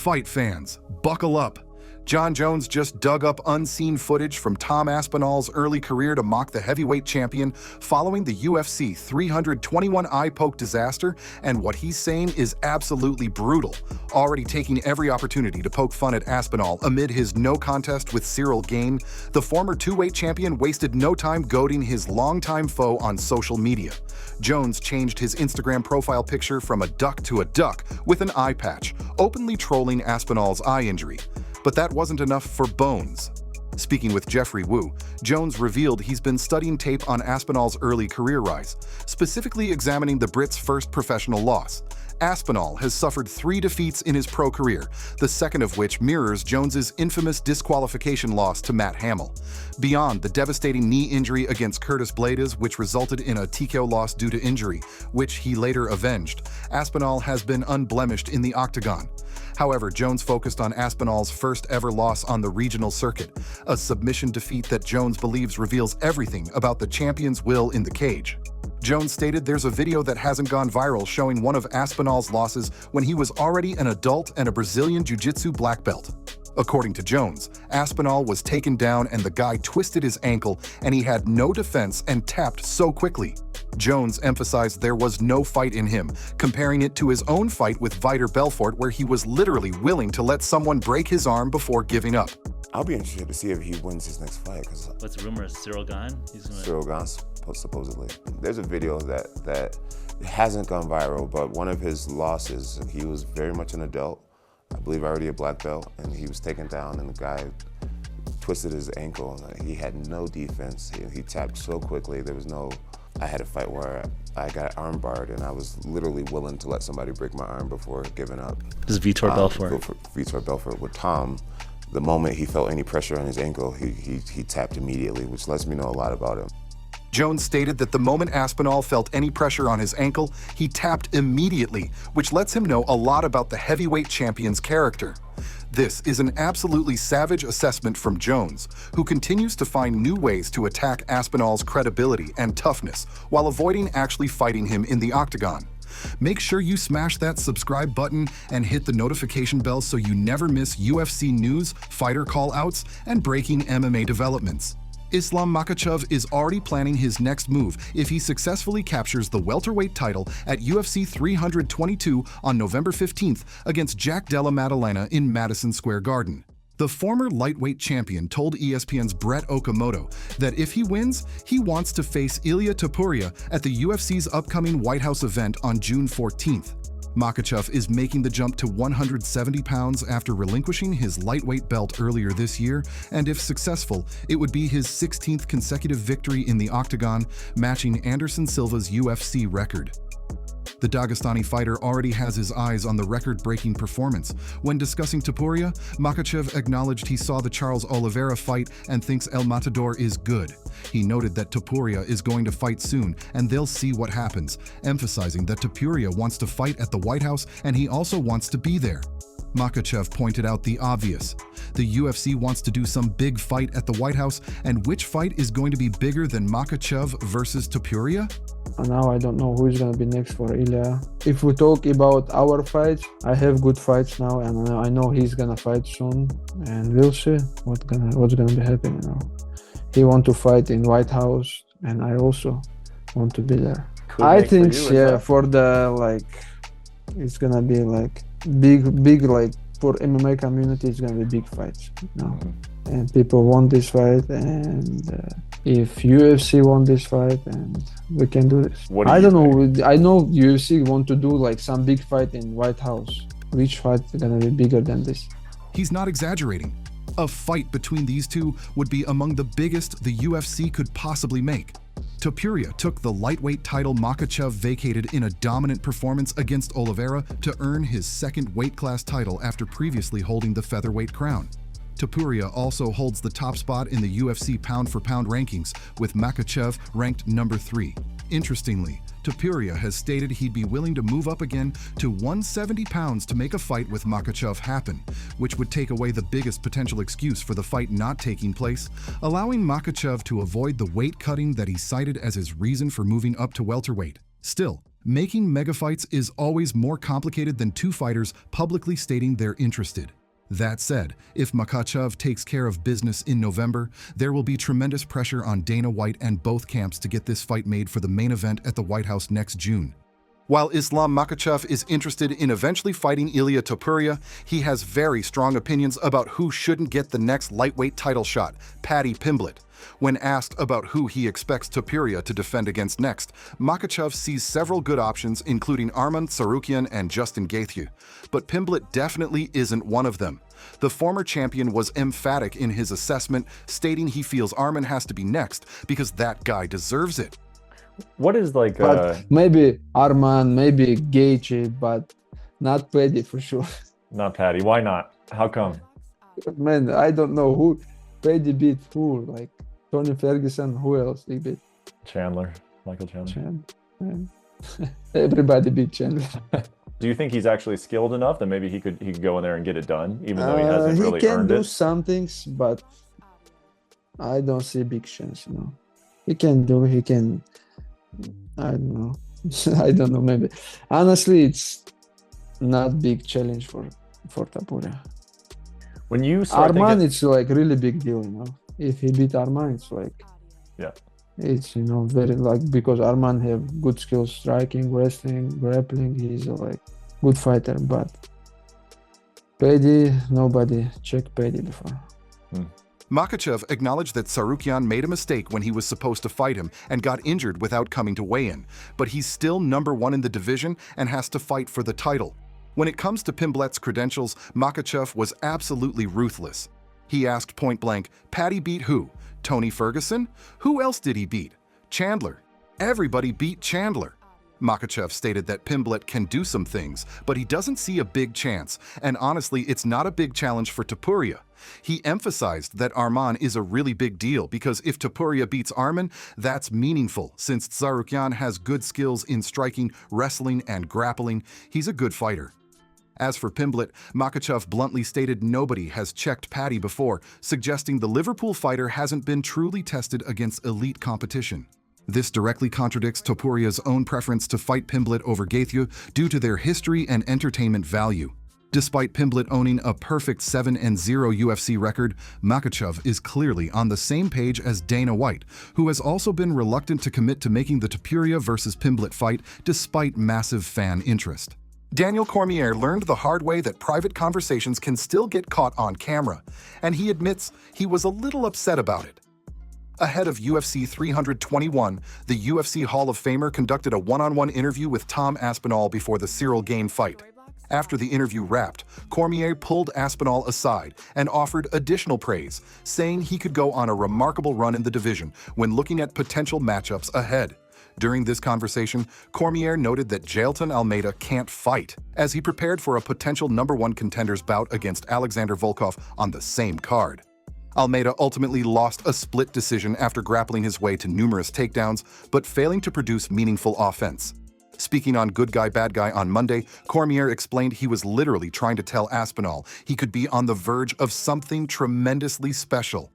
Fight fans, buckle up. Jon Jones just dug up unseen footage from Tom Aspinall's early career to mock the heavyweight champion following the UFC 321 eye poke disaster, and what he's saying is absolutely brutal, already taking every opportunity to poke fun at Aspinall amid his no contest with Cyril Gane. The former two-weight champion wasted no time goading his longtime foe on social media. Jones changed his Instagram profile picture from a duck to a duck with an eye patch, openly trolling Aspinall's eye injury. But that wasn't enough for Bones. Speaking with Jeffrey Wu, Jones revealed he's been studying tape on Aspinall's early career rise, specifically examining the Brit's first professional loss. Aspinall has suffered 3 defeats in his pro career, the second of which mirrors Jones's infamous disqualification loss to Matt Hamill. Beyond the devastating knee injury against Curtis Blades, which resulted in a TKO loss due to injury, which he later avenged, Aspinall has been unblemished in the octagon. However, Jones focused on Aspinall's first ever loss on the regional circuit, a submission defeat that Jones believes reveals everything about the champion's will in the cage. Jones stated there's a video that hasn't gone viral showing one of Aspinall's losses when he was already an adult and a Brazilian Jiu-Jitsu black belt. According to Jones, Aspinall was taken down and the guy twisted his ankle and he had no defense and tapped so quickly. Jones emphasized there was no fight in him, comparing it to his own fight with Vitor Belfort where he was literally willing to let someone break his arm before giving up. I'll be interested to see if he wins his next fight. What's the rumor? Is Cyril gone? Cyril gone, supposedly. There's a video that hasn't gone viral, but one of his losses, he was very much an adult, I believe already a black belt, and he was taken down and the guy twisted his ankle. He had no defense. He tapped so quickly. I had a fight where I got arm barred and I was literally willing to let somebody break my arm before giving up. This is Vitor Belfort. Vitor Belfort. With Tom, the moment he felt any pressure on his ankle, he tapped immediately, which lets me know a lot about him. Jones stated that the moment Aspinall felt any pressure on his ankle, he tapped immediately, which lets him know a lot about the heavyweight champion's character. This is an absolutely savage assessment from Jones, who continues to find new ways to attack Aspinall's credibility and toughness while avoiding actually fighting him in the octagon. Make sure you smash that subscribe button and hit the notification bell so you never miss UFC news, fighter call-outs, and breaking MMA developments. Islam Makhachev is already planning his next move if he successfully captures the welterweight title at UFC 322 on November 15th against Jack Della Maddalena in Madison Square Garden. The former lightweight champion told ESPN's Brett Okamoto that if he wins, he wants to face Ilia Topuria at the UFC's upcoming White House event on June 14th. Makhachev is making the jump to 170 pounds after relinquishing his lightweight belt earlier this year, and if successful, it would be his 16th consecutive victory in the octagon, matching Anderson Silva's UFC record. The Dagestani fighter already has his eyes on the record-breaking performance. When discussing Topuria, Makhachev acknowledged he saw the Charles Oliveira fight and thinks El Matador is good. He noted that Topuria is going to fight soon and they'll see what happens, emphasizing that Topuria wants to fight at the White House and he also wants to be there. Makhachev pointed out the obvious. The UFC wants to do some big fight at the White House, and which fight is going to be bigger than Makhachev versus Topuria? Now I don't know who is going to be next for Ilia. If we talk about our fights, I have good fights now, and I know he's going to fight soon, and we'll see what's going to be happening now. He wants to fight in White House, and I also want to be there. I think, yeah, for the, it's going to be, big, for MMA community, it's going to be big fights now. And people want this fight, and if UFC want this fight, and we can do this. I don't know. I know UFC want to do some big fight in White House. Which fight is gonna be bigger than this? He's not exaggerating. A fight between these two would be among the biggest the UFC could possibly make. Topuria took the lightweight title Makhachev vacated in a dominant performance against Oliveira to earn his second weight class title after previously holding the featherweight crown. Topuria also holds the top spot in the UFC pound-for-pound rankings, with Makhachev ranked number 3. Interestingly, Topuria has stated he'd be willing to move up again to 170 pounds to make a fight with Makhachev happen, which would take away the biggest potential excuse for the fight not taking place, allowing Makhachev to avoid the weight cutting that he cited as his reason for moving up to welterweight. Still, Making mega fights is always more complicated than two fighters publicly stating they're interested. That said, if Makhachev takes care of business in November, there will be tremendous pressure on Dana White and both camps to get this fight made for the main event at the White House next June. While Islam Makhachev is interested in eventually fighting Ilia Topuria, he has very strong opinions about who shouldn't get the next lightweight title shot, Paddy Pimblett. When asked about who he expects Topuria to defend against next, Makhachev sees several good options, including Arman Tsarukyan and Justin Gaethje. But Pimblett definitely isn't one of them. The former champion was emphatic in his assessment, stating he feels Arman has to be next because that guy deserves it. What is like But maybe Arman, maybe Gaethje, but not Paddy for sure. not Paddy? Why not? How come? Man, I don't know who Paddy beat who. Like Tony Ferguson, who else he beat? Chandler, Michael Chandler. Everybody beat Chandler. Do you think he's actually skilled enough that maybe he could go in there and get it done, even though he hasn't really He can earned do it? some things, but I don't see big chance. He can do. He can. I don't know. I don't know. Maybe honestly, it's not big challenge for Topuria. When you start Arman, thinking, it's like really big deal. If he beat Arman, it's like yeah. It's very like because Arman have good skills, striking, wrestling, grappling. He's like good fighter, but Paddy, nobody checked Paddy before. Makhachev acknowledged that Tsarukyan made a mistake when he was supposed to fight him and got injured without coming to weigh-in, but he's still #1 in the division and has to fight for the title. When it comes to Pimblett's credentials, Makhachev was absolutely ruthless. He asked point-blank, Paddy beat who? Tony Ferguson? Who else did he beat? Chandler. Everybody beat Chandler. Makhachev stated that Pimblett can do some things, but he doesn't see a big chance, and honestly, it's not a big challenge for Topuria. He emphasized that Arman is a really big deal because if Topuria beats Arman, that's meaningful since Tsarukyan has good skills in striking, wrestling, and grappling. He's a good fighter. As for Pimblett, Makhachev bluntly stated nobody has checked Paddy before, suggesting the Liverpool fighter hasn't been truly tested against elite competition. This directly contradicts Topuria's own preference to fight Pimblett over Gaethje due to their history and entertainment value. Despite Pimblett owning a perfect 7-0 UFC record, Makhachev is clearly on the same page as Dana White, who has also been reluctant to commit to making the Topuria versus Pimblett fight despite massive fan interest. Daniel Cormier learned the hard way that private conversations can still get caught on camera, and he admits he was a little upset about it. Ahead of UFC 321, the UFC Hall of Famer conducted a one-on-one interview with Tom Aspinall before the Cyril Gane fight. After the interview wrapped, Cormier pulled Aspinall aside and offered additional praise, saying he could go on a remarkable run in the division when looking at potential matchups ahead. During this conversation, Cormier noted that Jailton Almeida can't fight, as he prepared for a potential #1 contender's bout against Alexander Volkov on the same card. Almeida ultimately lost a split decision after grappling his way to numerous takedowns, but failing to produce meaningful offense. Speaking on Good Guy, Bad Guy on Monday, Cormier explained he was literally trying to tell Aspinall he could be on the verge of something tremendously special.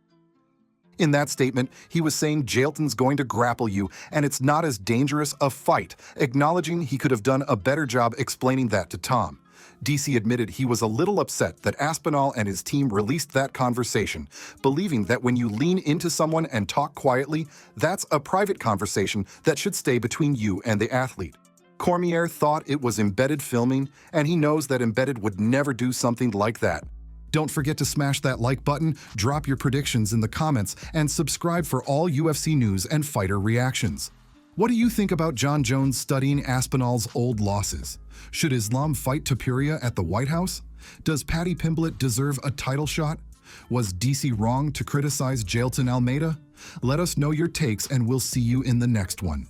In that statement, he was saying Jailton's going to grapple you and it's not as dangerous a fight, acknowledging he could have done a better job explaining that to Tom. DC admitted he was a little upset that Aspinall and his team released that conversation, believing that when you lean into someone and talk quietly, that's a private conversation that should stay between you and the athlete. Cormier thought it was embedded filming, and he knows that embedded would never do something like that. Don't forget to smash that like button, drop your predictions in the comments, and subscribe for all UFC news and fighter reactions. What do you think about Jon Jones studying Aspinall's old losses? Should Islam fight Topuria at the White House? Does Paddy Pimblett deserve a title shot? Was DC wrong to criticize Jailton Almeida? Let us know your takes and we'll see you in the next one.